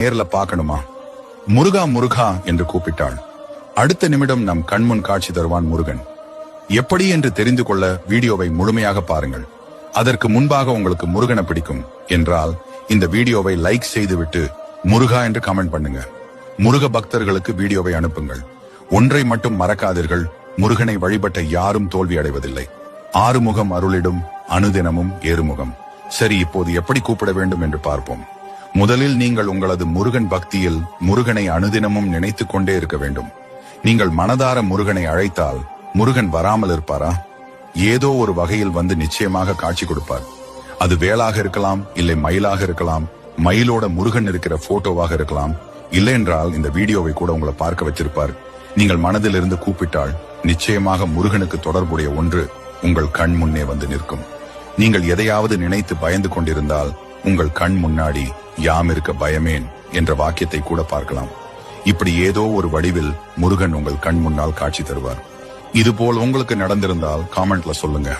நேர்ல பார்க்கணுமா? முருகா முருகா என்று கூப்பிட்டாள். அடுத்த நிமிடம் நம் கண்முன் காட்சி தருவான் முருகன். எப்படி என்று தெரிந்து கொள்ள வீடியோவை முழுமையாக பாருங்கள். அதற்கு முன்பாக உங்களுக்கு முருகனை பிடிக்கும் என்றால் இந்த வீடியோவை லைக் செய்துவிட்டு முருகா என்று கமெண்ட் பண்ணுங்க. முருக பக்தர்களுக்கு வீடியோவை அனுப்புங்கள். ஒன்றை மட்டும் மறக்காதீர்கள், முருகனை வழிபட்ட யாரும் தோல்வி அடைவதில்லை. ஆறுமுகம் அருளிடும், அனுதினமும் ஏறுமுகம். சரி, இப்போது எப்படி கூப்பிட வேண்டும் என்று பார்ப்போம். முதலில் நீங்கள் உங்களது முருகன் பக்தியில் முருகனை அனுதினமும் நினைத்துக் கொண்டே இருக்க வேண்டும். நீங்கள் மனதார முருகனை அழைத்தால் முருகன் வராமல் இருப்பாரா? ஏதோ ஒரு வகையில் வந்து நிச்சயமாக காட்சி கொடுப்பார். அது வேலாக இருக்கலாம், இல்லை மயிலாக இருக்கலாம், மயிலோட முருகன் இருக்கிற போட்டோவாக இருக்கலாம், இல்லை என்றால் இந்த வீடியோவை கூட உங்களை பார்க்க வச்சிருப்பார். நீங்கள் மனதில் இருந்து கூப்பிட்டால் நிச்சயமாக முருகனுக்கு தொடர்புடைய ஒன்று உங்கள் கண் முன்னே வந்து நிற்கும். நீங்கள் எதையாவது நினைத்து பயந்து கொண்டிருந்தால் உங்கள் கண் முன்னாடி யாம் இருக்க பயமேன் என்ற வாக்கியத்தை கூட பார்க்கலாம். இப்படி ஏதோ ஒரு வடிவில் முருகன் உங்கள் கண் முன்னால் காட்சி தருவார். இதுபோல் உங்களுக்கு நடந்திருந்தால் காமெண்ட்ல சொல்லுங்க.